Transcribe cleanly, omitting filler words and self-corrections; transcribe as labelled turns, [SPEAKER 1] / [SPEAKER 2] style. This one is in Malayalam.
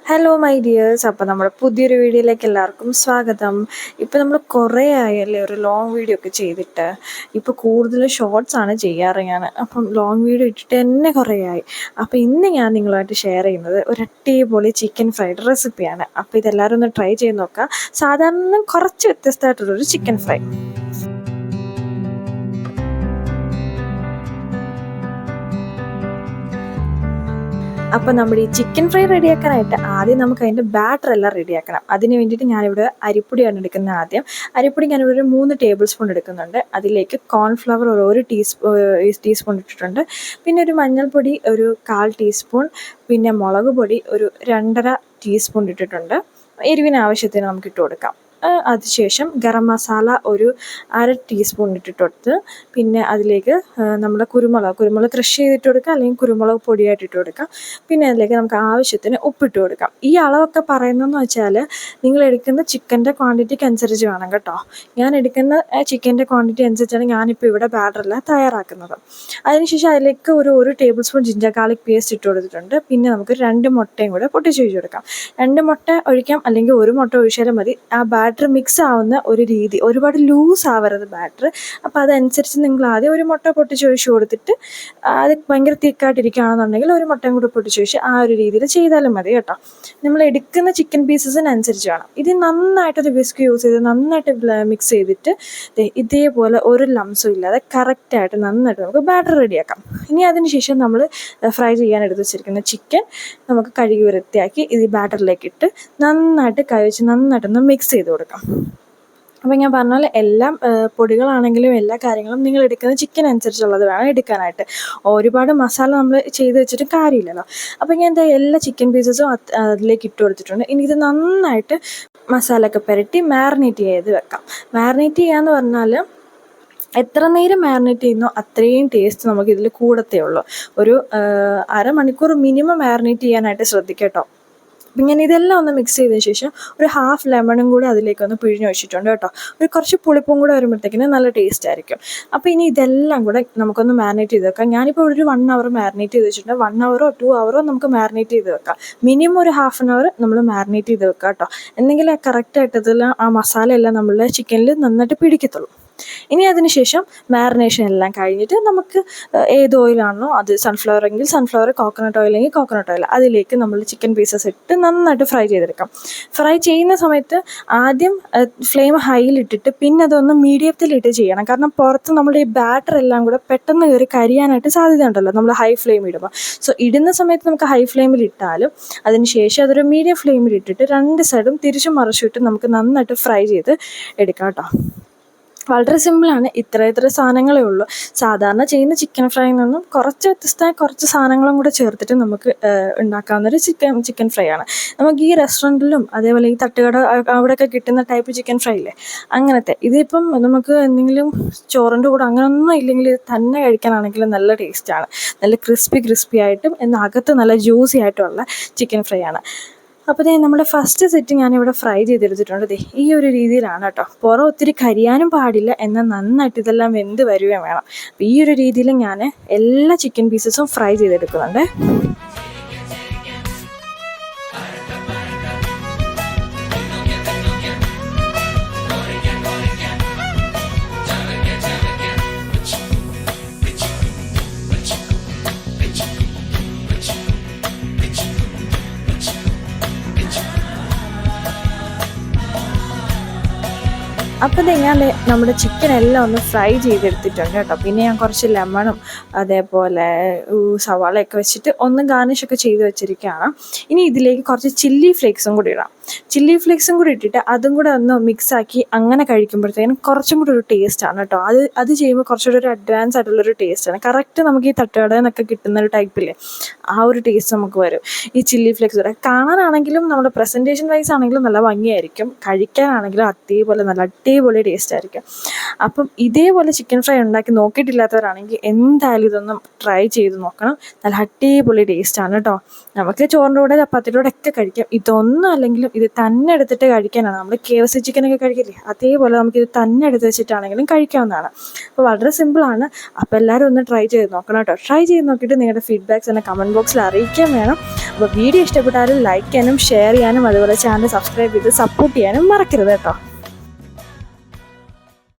[SPEAKER 1] ഹലോ മൈ ഡിയേഴ്സ്, അപ്പോൾ നമ്മുടെ പുതിയൊരു വീഡിയോയിലേക്ക് എല്ലാവർക്കും സ്വാഗതം. ഇപ്പോൾ നമ്മൾ കുറേ ആയല്ലേ ഒരു ലോങ് വീഡിയോ ഒക്കെ ചെയ്തിട്ട്. ഇപ്പോൾ കൂടുതൽ ഷോർട്സ് ആണ് ചെയ്യാറ് ഞാൻ. അപ്പം ലോങ് വീഡിയോ ഇട്ടിട്ട് തന്നെ കുറേ ആയി. അപ്പോൾ ഇന്ന് ഞാൻ നിങ്ങളുമായിട്ട് ഷെയർ ചെയ്യുന്നത് ഒരു അടിപൊളി ചിക്കൻ ഫ്രൈഡ് റെസിപ്പിയാണ്. അപ്പോൾ ഇതെല്ലാവരും ഒന്ന് ട്രൈ ചെയ്ത് നോക്കുക. സാധാരണ കുറച്ച് വ്യത്യസ്തമായിട്ടുള്ളൊരു ചിക്കൻ ഫ്രൈ. അപ്പോൾ നമ്മുടെ ഈ ചിക്കൻ ഫ്രൈ റെഡിയാക്കാനായിട്ട് ആദ്യം നമുക്ക് അതിൻ്റെ ബാറ്റർ എല്ലാം റെഡിയാക്കണം. അതിന് വേണ്ടിയിട്ട് ഞാനിവിടെ അരിപ്പൊടിയാണ് എടുക്കുന്നത്. ആദ്യം അരിപ്പൊടി ഞാനിവിടെ ഒരു 3 ടേബിൾ സ്പൂൺ എടുക്കുന്നുണ്ട്. അതിലേക്ക് കോൺഫ്ലവർ ഒരു ടീസ്പൂൺ ഇട്ടിട്ടുണ്ട്. പിന്നെ ഒരു മഞ്ഞൾപ്പൊടി ഒരു 1/4 ടീസ്പൂൺ, പിന്നെ മുളക് പൊടി ഒരു 2.5 ടീസ്പൂൺ ഇട്ടിട്ടുണ്ട്. എരിവിന് ആവശ്യത്തിന് നമുക്ക് ഇട്ട് കൊടുക്കാം. അതിനുശേഷം ഗരം മസാല ഒരു 1/2 ടീസ്പൂൺ ഇട്ടിട്ട് കൊടുത്ത്, പിന്നെ അതിലേക്ക് നമ്മുടെ കുരുമുളക് ക്രഷ് ചെയ്തിട്ട് കൊടുക്കുക, അല്ലെങ്കിൽ കുരുമുളക് പൊടിയായിട്ട് ഇട്ട് കൊടുക്കാം. പിന്നെ അതിലേക്ക് നമുക്ക് ആവശ്യത്തിന് ഉപ്പിട്ട് കൊടുക്കാം. ഈ അളവൊക്കെ പറയുന്നതെന്ന് വെച്ചാൽ നിങ്ങൾ എടുക്കുന്ന ചിക്കൻ്റെ ക്വാണ്ടിറ്റിക്ക് അനുസരിച്ച് വേണം കേട്ടോ. ഞാൻ എടുക്കുന്ന ചിക്കൻ്റെ ക്വാണ്ടിറ്റി അനുസരിച്ചാണ് ഞാനിപ്പോൾ ഇവിടെ ബാറ്ററെല്ലാം തയ്യാറാക്കുന്നത്. അതിനുശേഷം അതിലേക്ക് ഒരു table spoon ginger garlic paste ഇട്ട് കൊടുത്തിട്ടുണ്ട്. പിന്നെ നമുക്ക് 2 മുട്ടയും കൂടെ പൊട്ടിച്ച് ഒഴിച്ച് കൊടുക്കാം. 2 മുട്ട ഒഴിക്കാം, അല്ലെങ്കിൽ 1 മുട്ട ഒഴിച്ചാലും മതി. ആ ബാറ്റർ മിക്സ് ആവുന്ന ഒരു രീതി, ഒരുപാട് ലൂസ് ആവരുത് ബാറ്റർ. അപ്പോൾ അതനുസരിച്ച് നിങ്ങൾ ആദ്യം 1 മുട്ട പൊട്ടിച്ചൊഴിച്ച് കൊടുത്തിട്ട്, അത് ഭയങ്കര തിക്കായിട്ടിരിക്കുകയാണെന്നുണ്ടെങ്കിൽ 1 മുട്ടയും കൂടെ പൊട്ടിച്ചൊഴിച്ച് ആ ഒരു രീതിയിൽ ചെയ്താലും മതി കേട്ടോ. നമ്മൾ എടുക്കുന്ന ചിക്കൻ പീസസിനനുസരിച്ച് വേണം. ഇത് നന്നായിട്ടൊരു വിസ്ക് യൂസ് ചെയ്ത് നന്നായിട്ട് മിക്സ് ചെയ്തിട്ട് ഇതേപോലെ ഒരു ലംസും ഇല്ലാതെ കറക്റ്റായിട്ട് നന്നായിട്ട് നമുക്ക് ബാറ്റർ റെഡിയാക്കാം. ഇനി അതിന് ശേഷം നമ്മൾ ഫ്രൈ ചെയ്യാൻ എടുത്ത് വെച്ചിരിക്കുന്ന ചിക്കൻ നമുക്ക് കഴുകി വൃത്തിയാക്കി ഇത് ബാറ്ററിലേക്ക് ഇട്ട് നന്നായിട്ട് കഴിച്ച് നന്നായിട്ടൊന്ന് മിക്സ് ചെയ്ത് കൊടുക്കാം. അപ്പോൾ ഞാൻ പറഞ്ഞ പോലെ എല്ലാം പൊടികളാണെങ്കിലും എല്ലാ കാര്യങ്ങളും നിങ്ങൾ എടുക്കുന്ന ചിക്കൻ അനുസരിച്ചുള്ളത് വേണം എടുക്കാനായിട്ട്. ഒരുപാട് മസാല നമ്മൾ ചെയ്ത് വെച്ചിട്ട് കാര്യമില്ലല്ലോ. അപ്പോൾ ഞാൻ എല്ലാ ചിക്കൻ പീസസും അതിലേക്ക് ഇട്ട് കൊടുത്തിട്ടുണ്ട്. ഇനി ഇത് നന്നായിട്ട് മസാലയൊക്കെ പുരട്ടി മാരിനേറ്റ് ചെയ്ത് വെക്കാം. മാരിനേറ്റ് ചെയ്യാന്ന് പറഞ്ഞാൽ എത്ര നേരം മാരിനേറ്റ് ചെയ്യുന്നോ അത്രയും ടേസ്റ്റ് നമുക്ക് ഇതിൽ കൂടത്തേ ഉള്ളൂ. ഒരു 1/2 മണിക്കൂർ മിനിമം മാരിനേറ്റ് ചെയ്യാനായിട്ട് ശ്രദ്ധിക്കുക കേട്ടോ. അപ്പം ഞാൻ ഇതെല്ലാം ഒന്ന് മിക്സ് ചെയ്തതിന് ശേഷം ഒരു 1/2 ലെമണും കൂടി അതിലേക്കൊന്ന് പിഴിഞ്ഞ് വെച്ചിട്ടുണ്ട് കേട്ടോ. ഒരു കുറച്ച് പുളിപ്പും കൂടെ വരുമ്പോഴത്തേക്കിന് നല്ല ടേസ്റ്റ് ആയിരിക്കും. അപ്പോൾ ഇനി ഇതെല്ലാം കൂടെ നമുക്കൊന്ന് മാരിനേറ്റ് ചെയ്ത് വെക്കാം. ഞാനിപ്പോൾ ഒരു 1 അവർ മാരിനേറ്റ് ചെയ്ത് വെച്ചിട്ടുണ്ട്. 1 അവറോ 2 അവറോ നമുക്ക് മാരിനേറ്റ് ചെയ്ത് വെക്കാം. മിനിമം ഒരു 1/2 അവർ നമ്മൾ മാരിനേറ്റ് ചെയ്ത് വെക്കാം കേട്ടോ. എന്നെങ്കിൽ കറക്റ്റായിട്ട് ഇതെല്ലാം ആ മസാല എല്ലാം നമ്മളുടെ ചിക്കനിൽ നന്നായിട്ട് പിടിക്കത്തുള്ളൂ. ഇനി അതിന് ശേഷം മാരിനേഷൻ എല്ലാം കഴിഞ്ഞിട്ട് നമുക്ക് ഏത് ഓയിലാണോ, അത് സൺഫ്ലവർ എങ്കിൽ സൺഫ്ലവർ, കോക്കനട്ട് ഓയിൽ എങ്കിൽ കോക്കനട്ട് ഓയിൽ, അതിലേക്ക് നമ്മൾ ചിക്കൻ പീസസ് ഇട്ട് നന്നായിട്ട് ഫ്രൈ ചെയ്തെടുക്കാം. ഫ്രൈ ചെയ്യുന്ന സമയത്ത് ആദ്യം ഫ്ലെയിം ഹൈയിലിട്ടിട്ട് പിന്നെ അതൊന്ന് മീഡിയത്തിലിട്ട് ചെയ്യണം. കാരണം പുറത്ത് നമ്മുടെ ഈ ബാറ്റർ എല്ലാം കൂടെ പെട്ടെന്ന് കയറി കരിയാനായിട്ട് സാധ്യതയുണ്ടല്ലോ നമ്മൾ ഹൈ ഫ്ലെയിം ഇടുമ്പോൾ. സോ ഇടുന്ന സമയത്ത് നമുക്ക് ഹൈ ഫ്ലെയിമിൽ ഇട്ടാലും അതിന് ശേഷം അതൊരു മീഡിയം ഫ്ലെയിമിൽ ഇട്ടിട്ട് 2 സൈഡും തിരിച്ചും മറിച്ചിട്ട് നമുക്ക് നന്നായിട്ട് ഫ്രൈ ചെയ്ത് എടുക്കാം കേട്ടോ. വളരെ സിമ്പിളാണ്. ഇത്ര സാധനങ്ങളേ ഉള്ളൂ. സാധാരണ ചെയ്യുന്ന ചിക്കൻ ഫ്രൈയിൽ നിന്നും കുറച്ച് വ്യത്യസ്തമായ കുറച്ച് സാധനങ്ങളും കൂടെ ചേർത്തിട്ട് നമുക്ക് ഉണ്ടാക്കാവുന്നൊരു ചിക്കൻ ഫ്രൈ ആണ്. നമുക്ക് ഈ റെസ്റ്റോറൻറ്റിലും അതേപോലെ ഈ തട്ടുകട അവിടെയൊക്കെ കിട്ടുന്ന ടൈപ്പ് ചിക്കൻ ഫ്രൈ ഇല്ലേ, അങ്ങനത്തെ. ഇതിപ്പം നമുക്ക് എന്തെങ്കിലും ചോറിൻ്റെ കൂടെ അങ്ങനെയൊന്നും ഇല്ലെങ്കിൽ ഇത് തന്നെ കഴിക്കാനാണെങ്കിൽ നല്ല ടേസ്റ്റാണ്. നല്ല ക്രിസ്പി ആയിട്ടും അകത്ത് നല്ല ജ്യൂസി ആയിട്ടുള്ള ചിക്കൻ ഫ്രൈ ആണ്. അപ്പോൾ നമ്മുടെ ഫസ്റ്റ് സെറ്റ് ഞാനിവിടെ ഫ്രൈ ചെയ്തെടുത്തിട്ടുണ്ട്. ഈ ഒരു രീതിയിലാണ് കേട്ടോ. പുറം ഒത്തിരി കരിയാനും പാടില്ല, എന്നാൽ നന്നായിട്ട് ഇതെല്ലാം വെന്ത് വരികയും വേണം. അപ്പോൾ ഈ ഒരു രീതിയിൽ ഞാൻ എല്ലാ ചിക്കൻ പീസസും ഫ്രൈ ചെയ്തെടുക്കുന്നുണ്ട്. അപ്പോൾ ഞാൻ നമ്മുടെ ചിക്കൻ എല്ലാം ഒന്ന് ഫ്രൈ ചെയ്തെടുത്തിട്ടുണ്ട് കേട്ടോ. പിന്നെ ഞാൻ കുറച്ച് ലെമണും അതേപോലെ സവാളയൊക്കെ വെച്ചിട്ട് ഒന്ന് ഗാർണിഷൊക്കെ ചെയ്ത് വെച്ചിരിക്കുകയാണ്. ഇനി ഇതിലേക്ക് കുറച്ച് ചില്ലി ഫ്ലേക്സും കൂടി ഇടാം. ചില്ലി ഫ്ലേക്സും കൂടി ഇട്ടിട്ട് അതും കൂടെ ഒന്ന് മിക്സാക്കി അങ്ങനെ കഴിക്കുമ്പോഴത്തേക്കും കുറച്ചും കൂടി ഒരു ടേസ്റ്റാണ് കേട്ടോ. അത് ചെയ്യുമ്പോൾ കുറച്ചുകൂടി ഒരു അഡ്വാൻസ് ആയിട്ടുള്ളൊരു ടേസ്റ്റാണ്. കറക്റ്റ് നമുക്ക് ഈ തട്ടുകടയിൽ നിന്നൊക്കെ കിട്ടുന്ന ഒരു ടൈപ്പില്ലേ, ആ ഒരു ടേസ്റ്റ് നമുക്ക് വരും ഈ ചില്ലി ഫ്ലേക്സ് കൂടെ. കാണാനാണെങ്കിലും നമ്മുടെ പ്രസൻറ്റേഷൻ വൈസ് ആണെങ്കിലും നല്ല ഭംഗിയായിരിക്കും, കഴിക്കാനാണെങ്കിലും അതേപോലെ നല്ല അടിപൊളി ടേസ്റ്റ് ആയിരിക്കും. അപ്പം ഇതേപോലെ ചിക്കൻ ഫ്രൈ ഉണ്ടാക്കി നോക്കിയിട്ടില്ലാത്തവരാണെങ്കിൽ എന്തായാലും ഇതൊന്നും ട്രൈ ചെയ്ത് നോക്കണം. നല്ല അടിപൊളി ടേസ്റ്റാണ് കേട്ടോ. നമുക്ക് ചോറിൻ്റെ കൂടെ ചപ്പാത്തിയുടെ കൂടെ ഒക്കെ കഴിക്കാം. ഇതൊന്നും അല്ലെങ്കിലും ഇത് തന്നെ എടുത്തിട്ട് കഴിക്കാനാണ്. നമ്മൾ KFC ചിക്കനൊക്കെ കഴിക്കില്ലേ, അതേപോലെ നമുക്കിത് തന്നെ എടുത്ത് വെച്ചിട്ടാണെങ്കിലും കഴിക്കാവുന്നതാണ്. അപ്പോൾ വളരെ സിമ്പിളാണ്. അപ്പോൾ എല്ലാവരും ഒന്ന് ട്രൈ ചെയ്ത് നോക്കണം കേട്ടോ. ട്രൈ ചെയ്ത് നോക്കിയിട്ട് നിങ്ങളുടെ ഫീഡ്ബാക്ക്സ് എന്നെ കമൻറ്റ് ബോക്സിൽ അറിയിക്കാൻ വേണം. അപ്പോൾ വീഡിയോ ഇഷ്ടപ്പെട്ടാലും ലൈക്ക് ചെയ്യാനും ഷെയർ ചെയ്യാനും അതുപോലെ ചാനൽ സബ്സ്ക്രൈബ് ചെയ്ത് സപ്പോർട്ട് ചെയ്യാനും മറക്കരുത് കേട്ടോ.